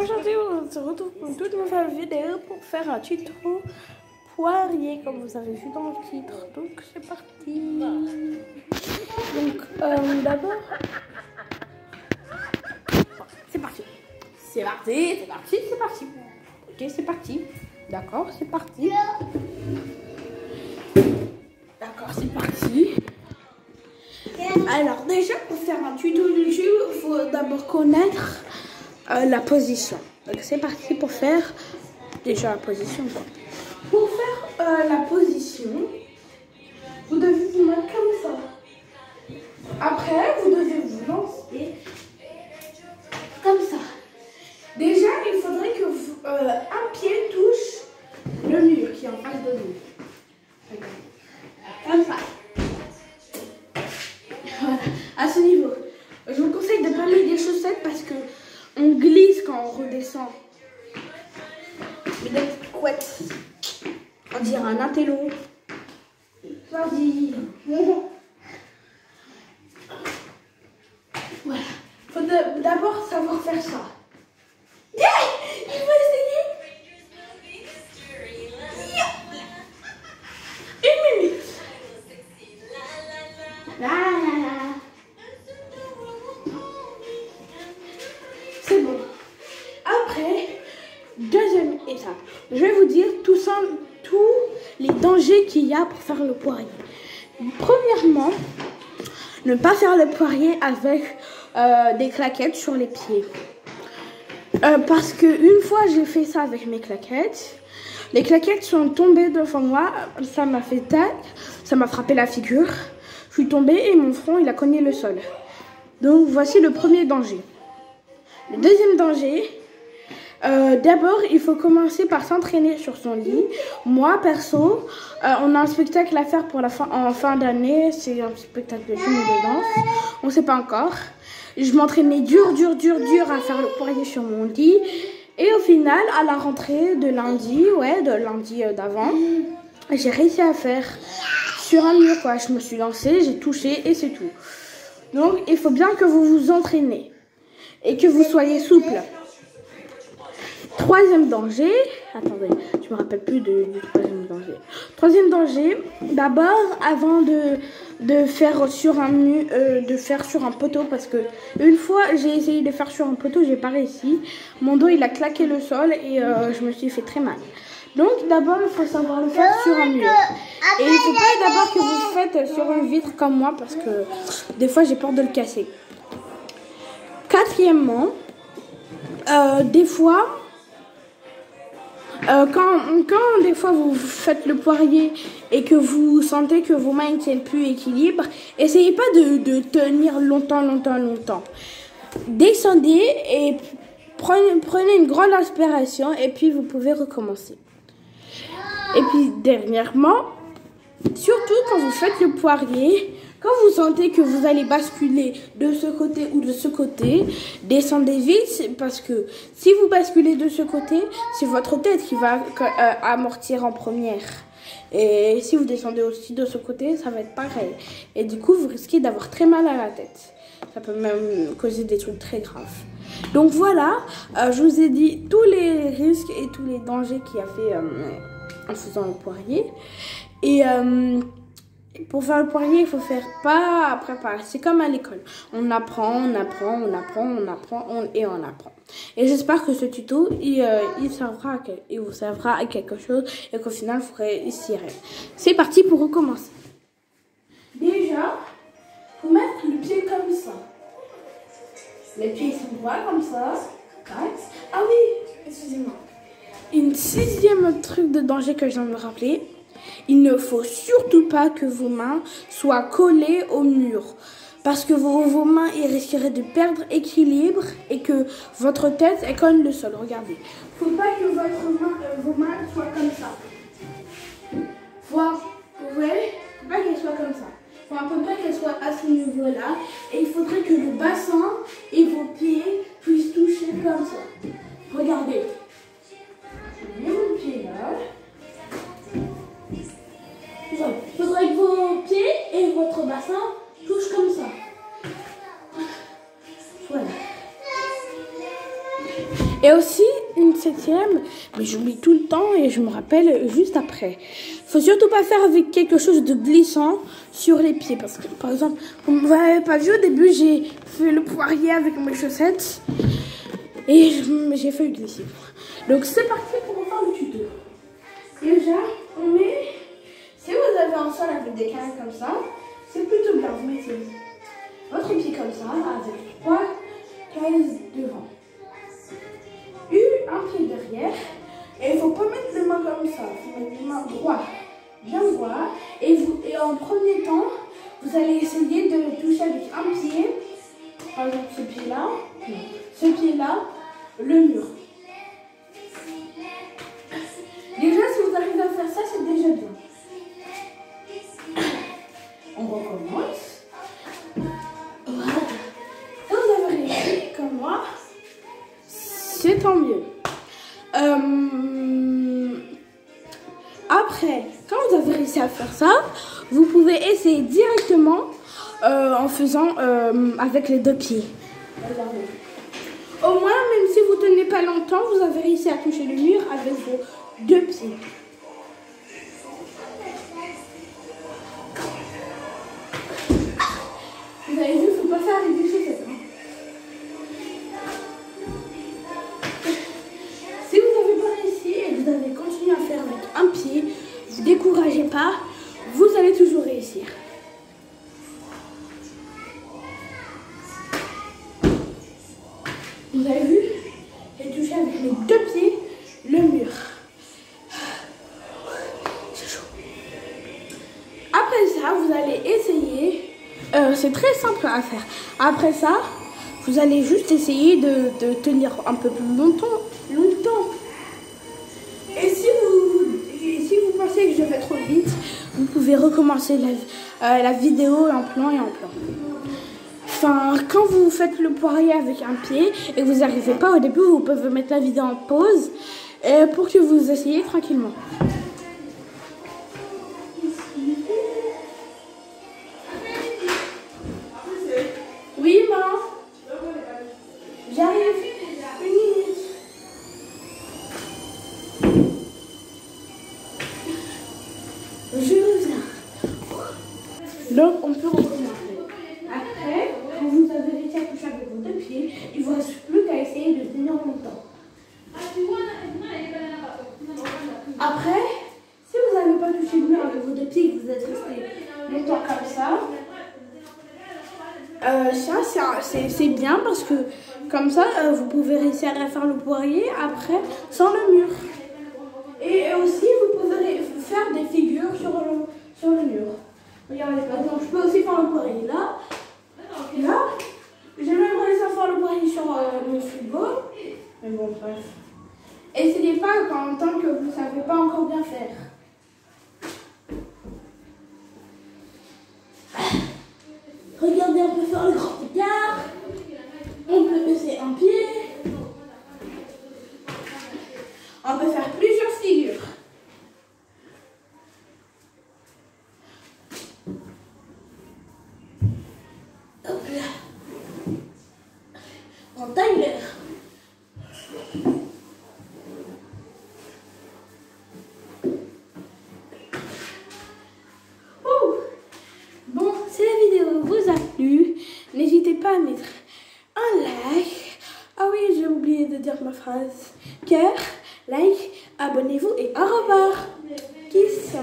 Aujourd'hui, on se retrouve pour une toute nouvelle vidéo pour faire un tuto poirier, comme vous avez vu dans le titre. Donc, c'est parti. Donc, d'abord, c'est parti. C'est parti, c'est parti, c'est parti. Ok, c'est parti. D'accord, c'est parti. D'accord, c'est parti. Alors, déjà, pour faire un tuto YouTube, il faut d'abord connaître la position. Donc, c'est parti pour faire déjà la position. Quoi. Pour faire la position, vous devez vous mettre comme ça. Après, vous devez vous lancer comme ça. Déjà, il faudrait que un pied touche le mur qui est en face de vous. Comme ça. Voilà, à ce niveau. Je vous conseille de ne pas mettre des chaussettes parce que on glisse quand on redescend. Mais des petites couettes. On dirait un intello. Vas-y. Voilà. Il faut d'abord savoir faire ça. Yeah, il faut essayer. Yeah. Une minute. Là, là, là. C'est bon. Après, deuxième étape. Je vais vous dire tous les dangers qu'il y a pour faire le poirier. Premièrement, ne pas faire le poirier avec des claquettes sur les pieds. Parce que une fois j'ai fait ça avec mes claquettes. Les claquettes sont tombées devant moi. Ça m'a fait tac. Ça m'a frappé la figure. Je suis tombée et mon front il a cogné le sol. Donc voici le premier danger. Le deuxième danger, d'abord il faut commencer par s'entraîner sur son lit. Moi perso, on a un spectacle à faire pour en fin d'année. C'est un spectacle de film et de danse. On ne sait pas encore. Je m'entraînais dur à faire le poirier sur mon lit. Et au final, à la rentrée de lundi, d'avant, j'ai réussi à faire sur un mur, quoi. Je me suis lancée, j'ai touché et c'est tout. Donc, il faut bien que vous vous entraînez et que vous soyez souple. Troisième danger, attendez, je me rappelle plus du troisième danger. Troisième danger, d'abord, avant de faire sur un mur, de faire sur un poteau, parce que une fois j'ai essayé de faire sur un poteau, j'ai pas réussi. Mon dos il a claqué le sol et je me suis fait très mal. Donc d'abord il faut savoir le faire sur un mur. Et il faut pas d'abord que vous le faites sur une vitre comme moi parce que des fois j'ai peur de le casser. Quatrièmement, des fois, quand des fois vous faites le poirier et que vous sentez que vos mains ne tiennent plus équilibre, essayez pas de tenir longtemps. Descendez et prenez une grande inspiration et puis vous pouvez recommencer. Et puis dernièrement, surtout quand vous faites le poirier, quand vous sentez que vous allez basculer de ce côté ou de ce côté, descendez vite parce que si vous basculez de ce côté, c'est votre tête qui va amortir en première. Et si vous descendez aussi de ce côté, ça va être pareil. Et du coup, vous risquez d'avoir très mal à la tête. Ça peut même causer des trucs très graves. Donc voilà, je vous ai dit tous les risques et tous les dangers qu'il y avait en faisant le poirier. Et pour faire le poirier, il faut faire pas après pas. C'est comme à l'école. On apprend. Et j'espère que ce tuto, il vous servira à quelque chose et qu'au final, vous réussirez. C'est parti pour recommencer. Déjà, il faut mettre le pied comme ça. Les pieds sont droits comme ça. Ah oui, excusez-moi. Une sixième truc de danger que je viens de me rappeler. Il ne faut surtout pas que vos mains soient collées au mur. Parce que vos mains risqueraient de perdre équilibre et que votre tête elle colle le sol. Regardez. Il ne faut pas que vos mains soient comme ça. Vous voyez? Il ne faut pas qu'elles soient comme ça. Il faut à peu près qu'elles soient à ce niveau-là. Et il faudrait que le bassin et vos pieds puissent toucher comme ça. Regardez. Je mets mon pied là. Il faudrait que vos pieds et votre bassin touchent comme ça. Voilà. Et aussi une septième, mais j'oublie tout le temps et je me rappelle juste après. Faut surtout pas faire avec quelque chose de glissant sur les pieds. Parce que par exemple, vous m'avez pas vu au début, j'ai fait le poirier avec mes chaussettes. Et j'ai fait glisser. Donc c'est parti pour faire le tuto. Déjà, on met... Si vous avez un sol avec des cailles comme ça, c'est plutôt bien. Vous mettez votre pied comme ça, avec 3 cases devant. Un pied derrière. Et il ne faut pas mettre les mains comme ça. Il faut mettre les mains droites, bien droit. Et en premier temps, vous allez essayer de toucher avec un pied. Par exemple, ce pied-là. Ce pied-là, le mur. Déjà, si vous arrivez à faire ça, c'est déjà bien. On recommence. Voilà. Quand vous avez réussi comme moi, c'est tant mieux. Après, quand vous avez réussi à faire ça, vous pouvez essayer directement en faisant avec les 2 pieds. Regardez. Au moins, même si vous ne tenez pas longtemps, vous avez réussi à toucher le mur avec vos 2 pieds. Vous avez vu, il ne faut pas faire avec des chaussettes. Si vous n'avez pas réussi et que vous avez continué à faire avec un pied, ne vous découragez pas, vous allez toujours réussir. Vous avez vu? J'ai touché avec mes 2 pieds le mur. C'est chaud. Après ça, vous allez essayer. C'est très simple à faire. Après ça, vous allez juste essayer de tenir un peu plus longtemps. Et si vous pensez que je vais trop vite, vous pouvez recommencer la vidéo en plan et en plan. Enfin, quand vous faites le poirier avec un pied et que vous n'arrivez pas au début, vous pouvez mettre la vidéo en pause pour que vous essayiez tranquillement. Oui, maman. J'arrive. 1 minute. Je reviens. Donc, on peut recommencer. Après, quand vous avez réussi à toucher avec vos 2 pieds, il ne vous reste plus qu'à essayer de tenir longtemps. Après, si vous n'avez pas touché le mur avec vos 2 pieds et que vous êtes resté longtemps comme ça, c'est bien parce que comme ça, vous pouvez réussir à faire le poirier après sans le mur. Et aussi, vous pouvez faire des figures sur le mur. Regardez, par exemple, je peux aussi faire le poirier là. Là, j'ai même réussi à faire le poirier sur le frigo. Mais bon, bref. Essayez pas tant que vous ne savez pas encore bien faire. Regardez, on peut faire le grand écart. On peut baisser un pied. On peut faire plusieurs figures. Hop là. En timer. Bon, si la vidéo vous a plu, n'hésitez pas à mettre un like. Ah oui, j'ai oublié de dire ma phrase. Cœur, like, abonnez-vous et au revoir. Kiss.